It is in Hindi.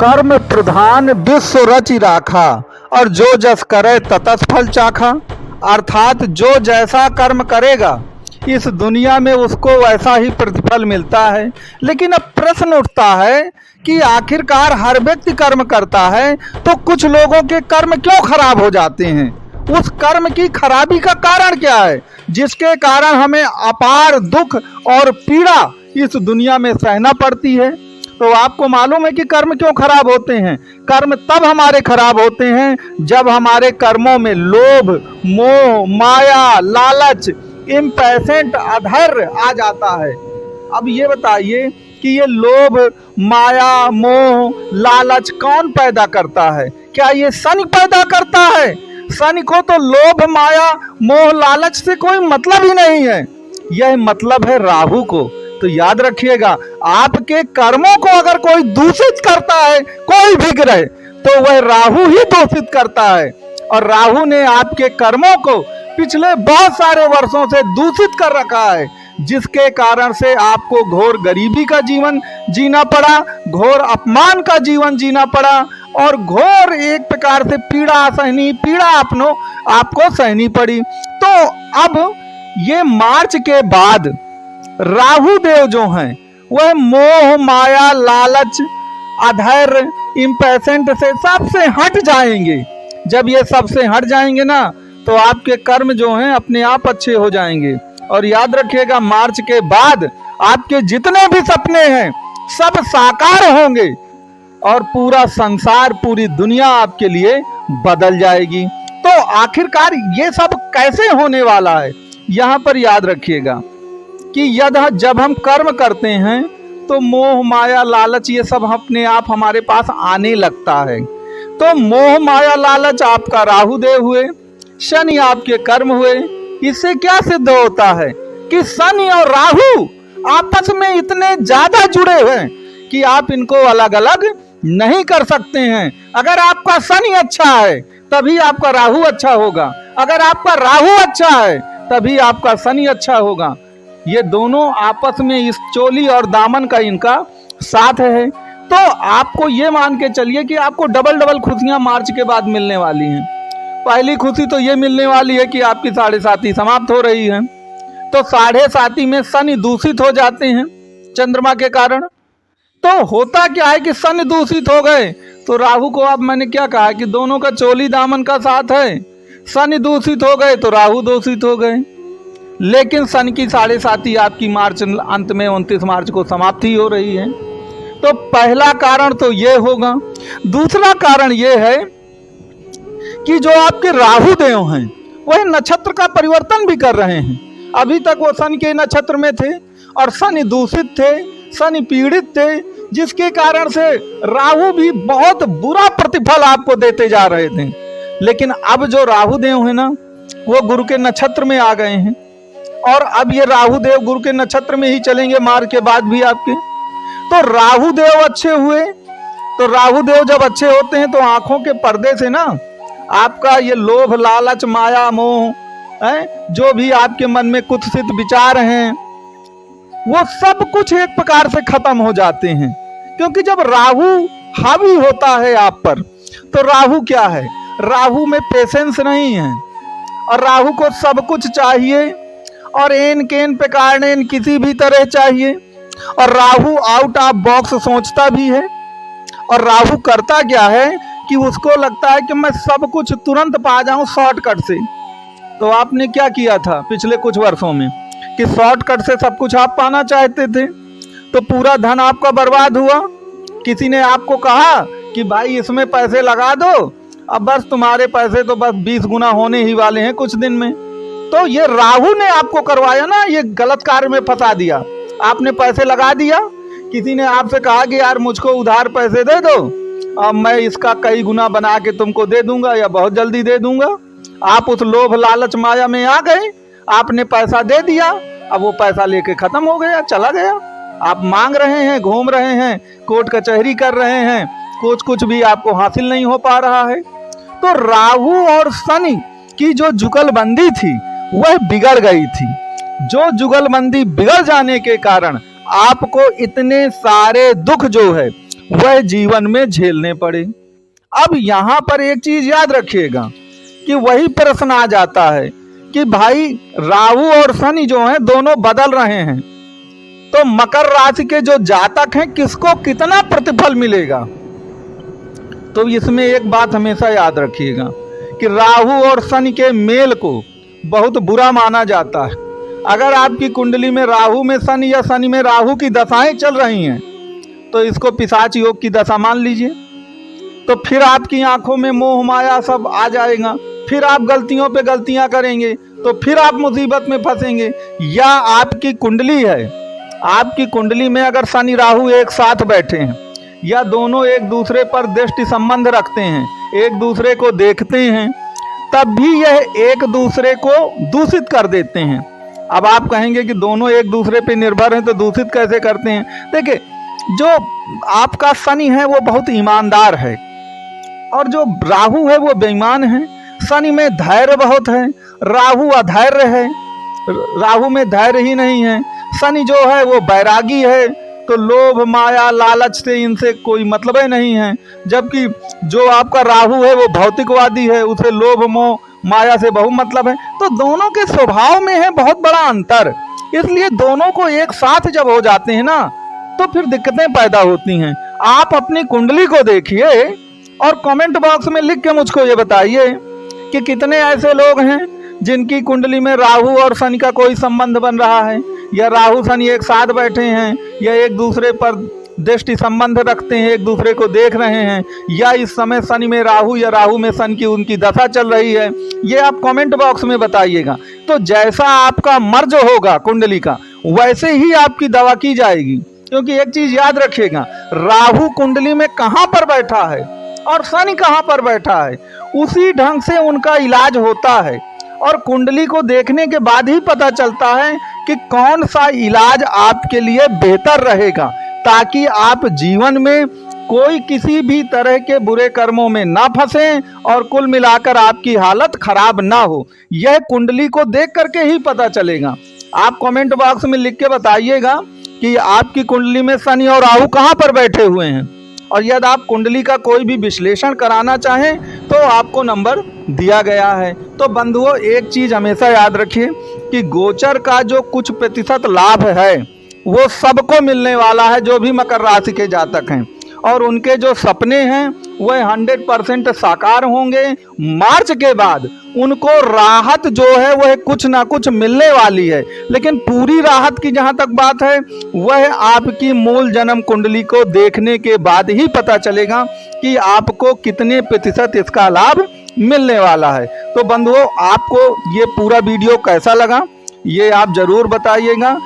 कर्म प्रधान विश्व रचि राखा और जो जस करे ततस फल चाखा। अर्थात जो जैसा कर्म करेगा इस दुनिया में उसको वैसा ही प्रतिफल मिलता है। लेकिन अब प्रश्न उठता है कि आखिरकार हर व्यक्ति कर्म करता है तो कुछ लोगों के कर्म क्यों खराब हो जाते हैं? उस कर्म की खराबी का कारण क्या है जिसके कारण हमें अपार दुख और पीड़ा इस दुनिया में सहना पड़ती है? तो आपको मालूम है कि कर्म क्यों खराब होते हैं? कर्म तब हमारे खराब होते हैं जब हमारे कर्मों में लोभ, मोह, माया, लालच, इम्पैशेंट, अधैर्य आ जाता है। अब ये बताइए कि ये लोभ, माया, मोह, लालच कौन पैदा करता है? क्या ये शनि पैदा करता है? शनि को तो लोभ, माया, मोह, लालच से कोई मतलब ही नहीं है। यह मतलब है राहु को। तो याद रखिएगा, आपके कर्मों को अगर कोई दूषित करता है, कोई भी ग्रह, तो वह राहु ही दूषित करता है। और राहु ने आपके कर्मों को पिछले बहुत सारे वर्षों से दूषित कर रखा है, जिसके कारण से आपको घोर गरीबी का जीवन जीना पड़ा, घोर अपमान का जीवन जीना पड़ा और घोर एक प्रकार से पीड़ा आपको सहनी पड़ी। तो अब ये मार्च के बाद राहु देव जो हैं वह मोह, माया, लालच, अधैर्य, इम्पैशेंट से सबसे हट जाएंगे। जब ये सबसे हट जाएंगे ना तो आपके कर्म जो हैं अपने आप अच्छे हो जाएंगे। और याद रखिएगा, मार्च के बाद आपके जितने भी सपने हैं सब साकार होंगे और पूरा संसार, पूरी दुनिया आपके लिए बदल जाएगी। तो आखिरकार ये सब कैसे होने वाला है, यहाँ पर याद रखिएगा कि जब हम कर्म करते हैं तो मोह, माया, लालच ये सब अपने आप हमारे पास आने लगता है। तो मोह, माया, लालच आपका राहु देव हुए, शनि आपके कर्म हुए। इससे क्या सिद्ध होता है कि शनि और राहु आपस में इतने ज्यादा जुड़े हैं कि आप इनको अलग अलग नहीं कर सकते हैं। अगर आपका शनि अच्छा है तभी आपका राहु अच्छा होगा, अगर आपका राहु अच्छा है तभी आपका शनि अच्छा होगा। ये दोनों आपस में इस चोली और दामन का इनका साथ है। तो आपको ये मान के चलिए कि आपको डबल खुशियां मार्च के बाद मिलने वाली हैं। पहली खुशी तो ये मिलने वाली है कि आपकी 7.5 समाप्त हो रही है। तो 7.5 में शनि दूषित हो जाते हैं चंद्रमा के कारण। तो होता क्या है कि शनि दूषित हो गए तो राहु को, अब मैंने क्या कहा कि दोनों का चोली दामन का साथ है। शनि दूषित हो गए तो राहु दूषित हो गए। लेकिन शनि की 7.5 आपकी मार्च अंत में 29 मार्च को समाप्ति हो रही है। तो पहला कारण तो ये होगा। दूसरा कारण ये है कि जो आपके राहु देव हैं वह नक्षत्र का परिवर्तन भी कर रहे हैं। अभी तक वो शनि के नक्षत्र में थे और शनि दूषित थे, शनि पीड़ित थे, जिसके कारण से राहु भी बहुत बुरा प्रतिफल आपको देते जा रहे थे। लेकिन अब जो राहु देव है ना वो गुरु के नक्षत्र में आ गए हैं और अब ये राहु देव गुरु के नक्षत्र में ही चलेंगे मार्च के बाद भी आपके। तो राहु देव अच्छे हुए, तो राहु देव जब अच्छे होते हैं तो आंखों के पर्दे से ना आपका ये लोभ, लालच, माया, मोह है, जो भी आपके मन में कुत्सित विचार हैं वो सब कुछ एक प्रकार से खत्म हो जाते हैं। क्योंकि जब राहु हावी होता है आप पर तो राहु क्या है, राहु में पेशेंस नहीं है और राहु को सब कुछ चाहिए और एन केन प्रकार ने किसी भी तरह चाहिए। और राहु आउट ऑफ बॉक्स सोचता भी है। और राहु करता क्या है कि उसको लगता है कि मैं सब कुछ तुरंत पा जाऊं शॉर्टकट से। तो आपने क्या किया था पिछले कुछ वर्षों में कि शॉर्टकट से सब कुछ आप पाना चाहते थे, तो पूरा धन आपका बर्बाद हुआ। किसी ने आपको कहा कि भाई इसमें पैसे लगा दो, अब बस तुम्हारे पैसे तो बस 20 गुना होने ही वाले हैं कुछ दिन में। तो ये राहु ने आपको करवाया ना, ये गलत कार्य में फंसा दिया। आपने पैसे लगा दिया, किसी ने आपसे कहा कि यार मुझको उधार पैसे दे दो, अब मैं इसका कई गुना बना के तुमको दे दूंगा या बहुत जल्दी दे दूंगा। आप उस लोभ, लालच, माया में आ गए, आपने पैसा दे दिया, अब वो पैसा लेके खत्म हो गया, चला गया। आप मांग रहे हैं, घूम रहे हैं, कोर्ट कचहरी कर रहे हैं, कुछ भी आपको हासिल नहीं हो पा रहा है। तो राहु और शनि की जो जुगलबंदी थी वह बिगड़ गई थी। जो जुगलबंदी बिगड़ जाने के कारण आपको इतने सारे दुख जो है वह जीवन में झेलने पड़े। अब यहाँ पर एक चीज याद रखिएगा कि वही प्रश्न आ जाता है कि भाई राहु और शनि जो हैं दोनों बदल रहे हैं, तो मकर राशि के जो जातक हैं किसको कितना प्रतिफल मिलेगा। तो इसमें एक बात हमेशा याद रखिएगा कि राहु और शनि के मेल को बहुत बुरा माना जाता है। अगर आपकी कुंडली में राहु में शनि या शनि में राहु की दशाएं चल रही हैं तो इसको पिशाच योग की दशा मान लीजिए। तो फिर आपकी आंखों में मोह माया सब आ जाएगा, फिर आप गलतियों पे गलतियां करेंगे, तो फिर आप मुसीबत में फंसेंगे। या आपकी कुंडली है, आपकी कुंडली में अगर शनि राहु एक साथ बैठे हैं या दोनों एक दूसरे पर दृष्टि संबंध रखते हैं, एक दूसरे को देखते हैं, तब भी यह एक दूसरे को दूषित कर देते हैं। अब आप कहेंगे कि दोनों एक दूसरे पे निर्भर हैं तो दूषित कैसे करते हैं। देखिए, जो आपका शनि है वो बहुत ईमानदार है और जो राहु है वो बेईमान है। शनि में धैर्य बहुत है, राहु अधैर्य है। राहु में धैर्य ही नहीं है। शनि जो है वो बैरागी है, तो लोभ माया लालच से इनसे कोई मतलब ही नहीं है। जबकि जो आपका राहु है वो भौतिकवादी है, उसे लोभ मोह माया से बहुत मतलब है। तो दोनों के स्वभाव में है बहुत बड़ा अंतर। इसलिए दोनों को एक साथ जब हो जाते हैं ना तो फिर दिक्कतें पैदा होती हैं। आप अपनी कुंडली को देखिए और कमेंट बॉक्स में लिख के मुझको ये बताइए कि कितने ऐसे लोग हैं जिनकी कुंडली में राहु और शनि का कोई संबंध बन रहा है, या राहु शनि एक साथ बैठे हैं, या एक दूसरे पर दृष्टि संबंध रखते हैं, एक दूसरे को देख रहे हैं, या इस समय शनि में राहु या राहु में शनि की उनकी दशा चल रही है। ये आप कमेंट बॉक्स में बताइएगा। तो जैसा आपका मर्ज होगा कुंडली का वैसे ही आपकी दवा की जाएगी। क्योंकि एक चीज याद रखिएगा, राहु कुंडली में कहाँ पर बैठा है और शनि कहाँ पर बैठा है, उसी ढंग से उनका इलाज होता है। और कुंडली को देखने के बाद ही पता चलता है कि कौन सा इलाज आपके लिए बेहतर रहेगा, ताकि आप जीवन में कोई किसी भी तरह के बुरे कर्मों में ना फंसे और कुल मिलाकर आपकी हालत खराब ना हो। यह कुंडली को देख करके ही पता चलेगा। आप कमेंट बॉक्स में लिख के बताइएगा कि आपकी कुंडली में शनि और राहु कहाँ पर बैठे हुए हैं। और यदि आप कुंडली का कोई भी विश्लेषण कराना चाहें तो आपको नंबर दिया गया है। तो बंधुओं, एक चीज हमेशा याद रखिए कि गोचर का जो कुछ प्रतिशत लाभ है वो सबको मिलने वाला है, जो भी मकर राशि के जातक हैं, और उनके जो सपने हैं वह 100% साकार होंगे। मार्च के बाद उनको राहत जो है वह कुछ ना कुछ मिलने वाली है। लेकिन पूरी राहत की जहां तक बात है वह आपकी मूल जन्म कुंडली को देखने के बाद ही पता चलेगा कि आपको कितने प्रतिशत इसका लाभ मिलने वाला है। तो बंधुओं, आपको ये पूरा वीडियो कैसा लगा ये आप जरूर बताइएगा।